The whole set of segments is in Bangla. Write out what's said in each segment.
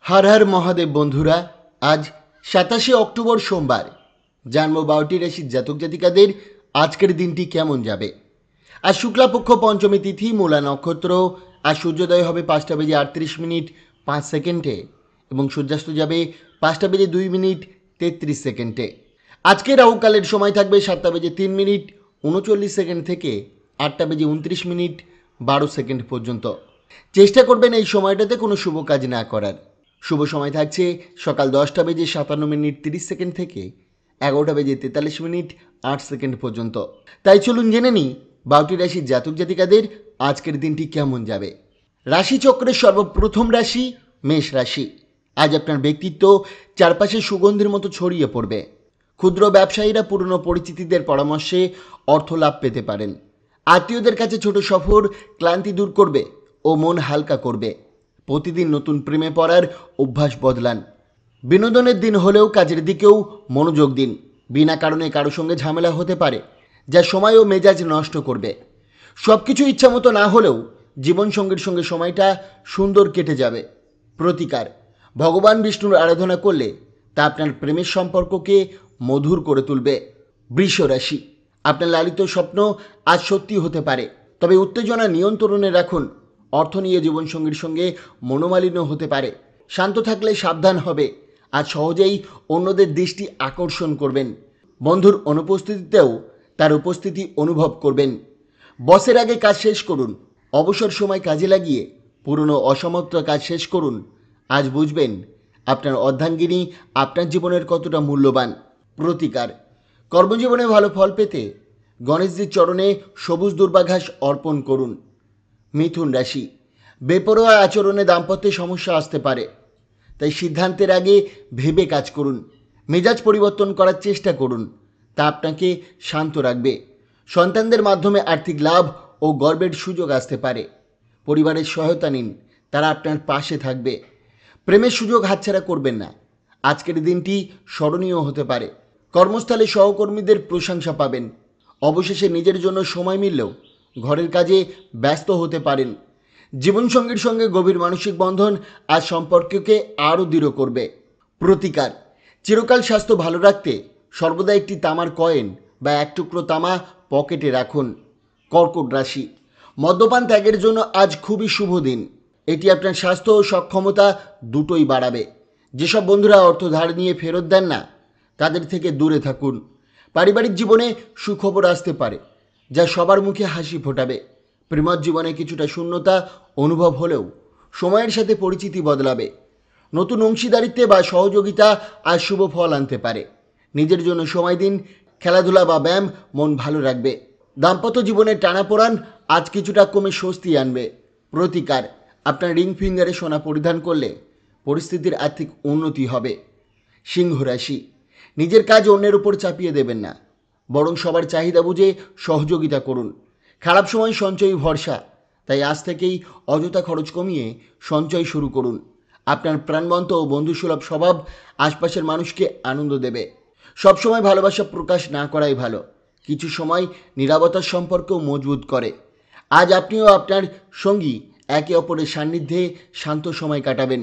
हर हर महादेव बंधुरा आज 27 अक्टोबर सोमवार जानबो 12टी राशिर जातक जातिकादेर आजकेर दिनटी केमन जाबे। आज शुक्लापक्ष पंचमी तिथि मूला नक्षत्र। आज सूर्योदय होबे 5टा बेजे 38 मिनिट 5 सेकेंडे एबं सूर्यास्त जाबे 5टा बेजे 2 मिनिट 33 सेकेंडे। आजके राहुकालेर समय थाकबे 7टा बेजे 3 मिनिट 39 सेकेंड थेके 8टा बेजे 29 मिनिट 12 सेकेंड पर्यन्त। चेष्टा करबेन এই সময়টাতে কোনো শুভ কাজ না করার। শুভ সময় থাকছে সকাল 10টা বেজে 57 মিনিট 30 সেকেন্ড থেকে 11টা বেজে 43 মিনিট 8 সেকেন্ড পর্যন্ত। তাই চলুন জেনে নিই 12টি রাশির জাতক জাতিকাদের আজকের দিনটি কেমন যাবে। রাশিচক্রের সর্বপ্রথম রাশি মেষ রাশি। আজ আপনার ব্যক্তিত্ব চারপাশে সুগন্ধির মতো ছড়িয়ে পড়বে। ক্ষুদ্র ব্যবসায়ীরা পুরনো পরিচিতিদের পরামর্শে অর্থ লাভ পেতে পারেন। আত্মীয়দের কাছে ছোট সফর ক্লান্তি দূর করবে ও মন হালকা করবে। প্রতিদিন নতুন প্রেমে পড়ার অভ্যাস বদলান। বিনোদনের দিন হলেও কাজের দিকেও মনোযোগ দিন। বিনা কারণে কারো সঙ্গে ঝামেলা হতে পারে যা সময় ও মেজাজ নষ্ট করবে। সব কিছু ইচ্ছামতো না হলেও জীবনসঙ্গীর সঙ্গে সময়টা সুন্দর কেটে যাবে। প্রতিকার, ভগবান বিষ্ণুর আরাধনা করলে তা আপনার প্রেমের সম্পর্ককে মধুর করে তুলবে। বৃষ রাশি, আপনার লালিত স্বপ্ন আজ সত্যি হতে পারে, তবে উত্তেজনা নিয়ন্ত্রণে রাখুন। অর্থ নিয়ে জীবনসঙ্গীর সঙ্গে মনোমালিন্য হতে পারে, শান্ত থাকলে সাবধান হবে। আজ সহজেই অন্যদের দৃষ্টি আকর্ষণ করবেন। বন্ধুর অনুপস্থিতিতেও তার উপস্থিতি অনুভব করবেন। বসের আগে কাজ শেষ করুন। অবসর সময় কাজে লাগিয়ে পুরনো অসমাপ্ত কাজ শেষ করুন। আজ বুঝবেন আপনার অর্ধাঙ্গিনী আপনার জীবনের কতটা মূল্যবান। প্রতিকার, কর্মজীবনে ভালো ফল পেতে গণেশজির চরণে সবুজ দুর্বাঘাস অর্পণ করুন। মিথুন রাশি, বেপরোয়া আচরণে দাম্পত্যে সমস্যা আসতে পারে, তাই সিদ্ধান্তের আগে ভেবে কাজ করুন। মেজাজ পরিবর্তন করার চেষ্টা করুন, তা আপনাকে শান্ত রাখবে। সন্তানদের মাধ্যমে আর্থিক লাভ ও গর্বের সুযোগ আসতে পারে। পরিবারের সহায়তা নিন, তারা আপনার পাশে থাকবে। প্রেমের সুযোগ হাতছাড়া করবেন না। আজকের দিনটি স্মরণীয় হতে পারে। কর্মস্থলে সহকর্মীদের প্রশংসা পাবেন। অবশেষে নিজের জন্য সময় মিললেও ঘরের কাজে ব্যস্ত হতে পারেন। জীবনসঙ্গীর সঙ্গে গভীর মানসিক বন্ধন আজ সম্পর্ককে আরও দৃঢ় করবে। প্রতিকার, চিরকাল স্বাস্থ্য ভালো রাখতে সর্বদা একটি তামার কয়েন বা এক টুকরো তামা পকেটে রাখুন। কর্কট রাশি, মদ্যপান ত্যাগের জন্য আজ খুবই শুভ দিন। এটি আপনার স্বাস্থ্য ও সক্ষমতা দুটোই বাড়াবে। যেসব বন্ধুরা অর্থ ধার নিয়ে ফেরত দেন না, তাদের থেকে দূরে থাকুন। পারিবারিক জীবনে সুখবর আসতে পারে, যা সবার মুখে হাসি ফোটাবে। প্রেমজ জীবনে কিছুটা শূন্যতা অনুভব হলেও সময়ের সাথে পরিচিতি বদলাবে। নতুন অংশীদারিত্বে বা সহযোগিতা আজ শুভ ফল আনতে পারে। নিজের জন্য সময় দিন। খেলাধুলা বা ব্যায়াম মন ভালো রাখবে। দাম্পত্য জীবনের টানাপোড়ান আজ কিছুটা কমে স্বস্তি আনবে। প্রতিকার, আপনার রিং ফিঙ্গারে সোনা পরিধান করলে পরিস্থিতির আর্থিক উন্নতি হবে। সিংহ রাশি, নিজের কাজ অন্যের উপর চাপিয়ে দেবেন না, বরং সবার চাহিদা বুঝে সহযোগিতা করুন। খারাপ সময় সঞ্চয়ই ভরসা, তাই আজ থেকেই অযথা খরচ কমিয়ে সঞ্চয় শুরু করুন। আপনার প্রাণবন্ত ও বন্ধুসুলভ স্বভাব আশপাশের মানুষকে আনন্দ দেবে। সবসময় ভালোবাসা প্রকাশ না করাই ভালো। কিছু সময় নীরবতার সম্পর্কও মজবুত করে। আজ আপনিও আপনার সঙ্গী একে অপরের সান্নিধ্যে শান্ত সময় কাটাবেন।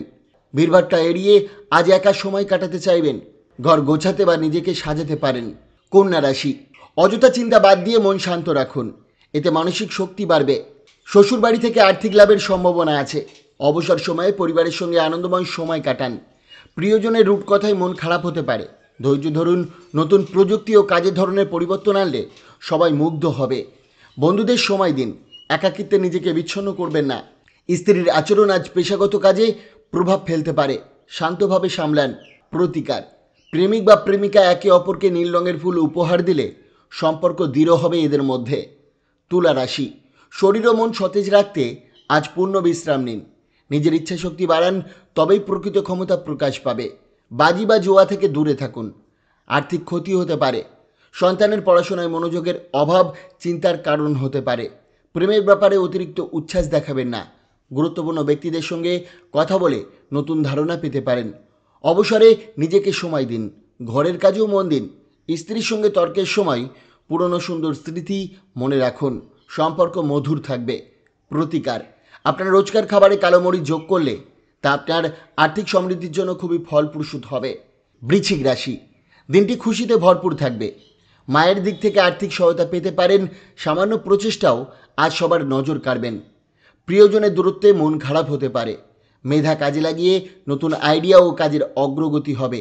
ভিড়ভাট্টা এড়িয়ে আজ একা সময় কাটাতে চাইবেন। ঘর গোছাতে বা নিজেকে সাজাতে পারেন। কন্যা রাশি, অযথা চিন্তা বাদ দিয়ে মন শান্ত রাখুন, এতে মানসিক শক্তি বাড়বে। শ্বশুর বাড়ি থেকে আর্থিক লাভের সম্ভাবনা আছে। অবসর সময়ে পরিবারের সঙ্গে আনন্দময় সময় কাটান। প্রিয়জনের রূপকথায় মন খারাপ হতে পারে, ধৈর্য ধরুন। নতুন প্রযুক্তি ও কাজের ধরনের পরিবর্তন আনলে সবাই মুগ্ধ হবে। বন্ধুদের সময় দিন, একাকিত্বে নিজেকে বিচ্ছন্ন করবেন না। স্ত্রীর আচরণ আজ পেশাগত কাজে প্রভাব ফেলতে পারে, শান্তভাবে সামলান। প্রতিকার, প্রেমিক বা প্রেমিকা একে অপরকে নীল রঙের ফুল উপহার দিলে সম্পর্ক দৃঢ় হবে এদের মধ্যে। তুলা রাশি, শরীর ও মন সতেজ রাখতে আজ পূর্ণ বিশ্রাম নিন। নিজের ইচ্ছাশক্তি বাড়ান, তবেই প্রকৃত ক্ষমতা প্রকাশ পাবে। বাজি বা জুয়া থেকে দূরে থাকুন, আর্থিক ক্ষতি হতে পারে। সন্তানের পড়াশোনায় মনোযোগের অভাব চিন্তার কারণ হতে পারে। প্রেমের ব্যাপারে অতিরিক্ত উচ্ছ্বাস দেখাবেন না। গুরুত্বপূর্ণ ব্যক্তিদের সঙ্গে কথা বলে নতুন ধারণা পেতে পারেন। অবসরে নিজেকে সময় দিন, ঘরের কাজেও মন দিন। স্ত্রীর সঙ্গে তর্কের সময় পুরনো সুন্দর স্মৃতি মনে রাখুন, সম্পর্ক মধুর থাকবে। প্রতিকার, আপনার রোজকার খাবারে কালো মরিচ যোগ করলে তা আপনার আর্থিক সমৃদ্ধির জন্য খুবই ফলপ্রসূ হবে। বৃশ্চিক রাশি, দিনটি খুশিতে ভরপুর থাকবে। মায়ের দিক থেকে আর্থিক সহায়তা পেতে পারেন। সামান্য প্রচেষ্টাও আজ সবার নজর কাড়বেন। প্রিয়জনের দূরত্বে মন খারাপ হতে পারে। মেধা কাজে লাগিয়ে নতুন আইডিয়া ও কাজের অগ্রগতি হবে।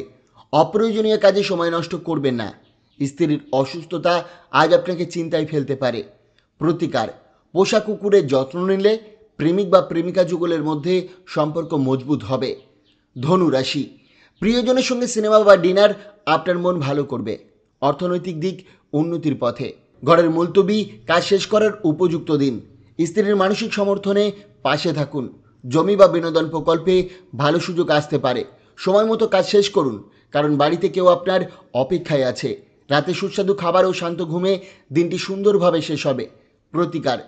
অপ্রয়োজনীয় কাজে সময় নষ্ট করবেন না। স্ত্রীর অসুস্থতা আজ আপনাকে চিন্তায় ফেলতে পারে। প্রতিকার, পোষা কুকুরের যত্ন নিলে প্রেমিক বা প্রেমিকা যুগলের মধ্যে সম্পর্ক মজবুত হবে। ধনু রাশি, প্রিয়জনের সঙ্গে সিনেমা বা ডিনার আপনার মন ভালো করবে। অর্থনৈতিক দিক উন্নতির পথে। ঘরের মুলতবি কাজ শেষ করার উপযুক্ত দিন। স্ত্রীর মানসিক সমর্থনে পাশে থাকুন। জমি বা বিনোদন প্রকল্পে ভালো সুযোগ আসতে পারে। সময় মতো কাজ শেষ করুন, কারণ বাড়িতে কেউ আপনার অপেক্ষায় আছে। রাতে সুস্বাদু খাবার ও শান্ত ঘুমে দিনটি সুন্দরভাবে শেষ হবে। প্রতিকার,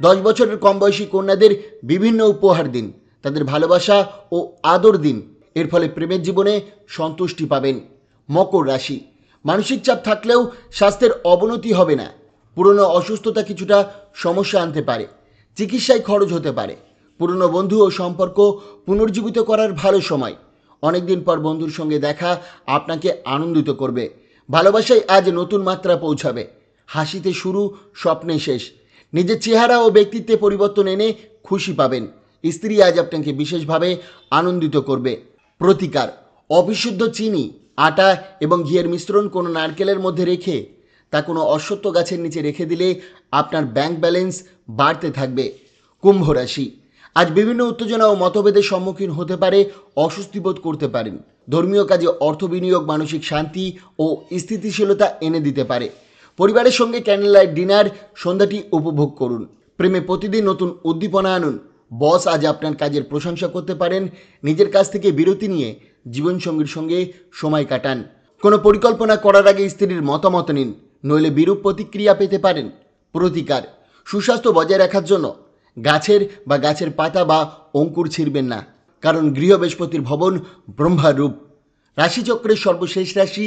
10 বছরের কম বয়সী কন্যাদের বিভিন্ন উপহার দিন। তাদের ভালোবাসা ও আদর দিন। এর ফলে প্রেমের জীবনে সন্তুষ্টি পাবেন। মকর রাশি, মানসিক চাপ থাকলেও স্বাস্থ্যের অবনতি হবে না। পুরনো অসুস্থতা কিছুটা সমস্যা আনতে পারে। চিকিৎসায় খরচ হতে পারে। পুরনো বন্ধু ও সম্পর্ক পুনর্জীবিত করার ভালো সময়। অনেকদিন পর বন্ধুর সঙ্গে দেখা আপনাকে আনন্দিত করবে। ভালোবাসায় আজ নতুন মাত্রা পৌঁছাবে। হাসিতে শুরু, স্বপ্নে শেষ। নিজের চেহারা ও ব্যক্তিত্বে পরিবর্তন এনে খুশি পাবেন। স্ত্রী আজ আপনাকে বিশেষভাবে আনন্দিত করবে। প্রতিকার, অবিশুদ্ধ চিনি, আটা এবং ঘিয়ের মিশ্রণ কোনো নারকেলের মধ্যে রেখে তা কোনো অশ্বত্থ গাছের নিচে রেখে দিলে আপনার ব্যাংক ব্যালেন্স বাড়তে থাকবে। কুম্ভ রাশি, আজ বিভিন্ন উত্তেজনা ও মতভেদের সম্মুখীন হতে পারে। অস্বস্তি বোধ করতে পারেন। ধর্মীয় কাজে অর্থ বিনিয়োগ মানসিক শান্তি ও স্থিতিশীলতা এনে দিতে পারে। পরিবারের সঙ্গে ক্যান্ডেল লাইট ডিনার সন্ধ্যাটি উপভোগ করুন। প্রেমে প্রতিদিন নতুন উদ্দীপনা আনুন। বস আজ আপনার কাজের প্রশংসা করতে পারেন। নিজের কাজ থেকে বিরতি নিয়ে জীবনসঙ্গীর সঙ্গে সময় কাটান। কোনো পরিকল্পনা করার আগে স্ত্রীর মতামত নিন, নইলে বিরূপ প্রতিক্রিয়া পেতে পারেন। প্রতিকার, সুস্বাস্থ্য বজায় রাখার জন্য গাছের পাতা বা অঙ্কুর ছিঁড়বেন না, কারণ গৃহ বৃহস্পতির ভবন ব্রহ্মার রূপ। রাশিচক্রের সর্বশেষ রাশি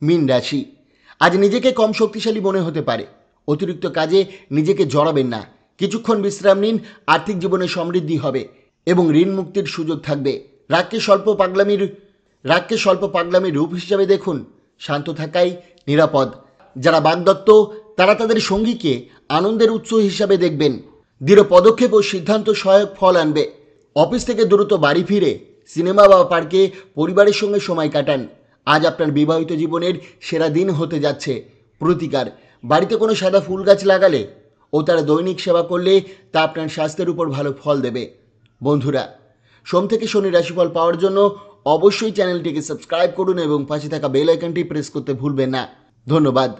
মীন রাশি। আজ নিজেকে কম শক্তিশালী মনে হতে পারে। অতিরিক্ত কাজে নিজেকে জড়াবেন না। কিছুক্ষণ বিশ্রাম নিন। আর্থিক জীবনে সমৃদ্ধি হবে এবং ঋণ মুক্তির সুযোগ থাকবে। রাগকে স্বল্প পাগলামির রূপ হিসাবে দেখুন। শান্ত থাকাই নিরাপদ। যারা বাগদত্ত তারা তাদের সঙ্গীকে আনন্দের উৎস হিসাবে দেখবেন। দৃঢ় পদক্ষেপ ও সিদ্ধান্ত সহায়ক ফল আনবে। অফিস থেকে দ্রুত বাড়ি ফিরে সিনেমা বা পার্কে পরিবারের সঙ্গে সময় কাটান। আজ আপনার বিবাহিত জীবনের সেরা দিন হতে যাচ্ছে। প্রতিকার, বাড়িতে কোনো সাদা ফুল গাছ লাগালে ও তার দৈনিক সেবা করলে তা আপনার স্বাস্থ্যের উপর ভালো ফল দেবে। বন্ধুরা, সোম থেকে শনি রাশিফল পাওয়ার জন্য অবশ্যই চ্যানেলটিকে সাবস্ক্রাইব করুন এবং পাশে থাকা বেল আইকনটি প্রেস করতে ভুলবেন না। ধন্যবাদ।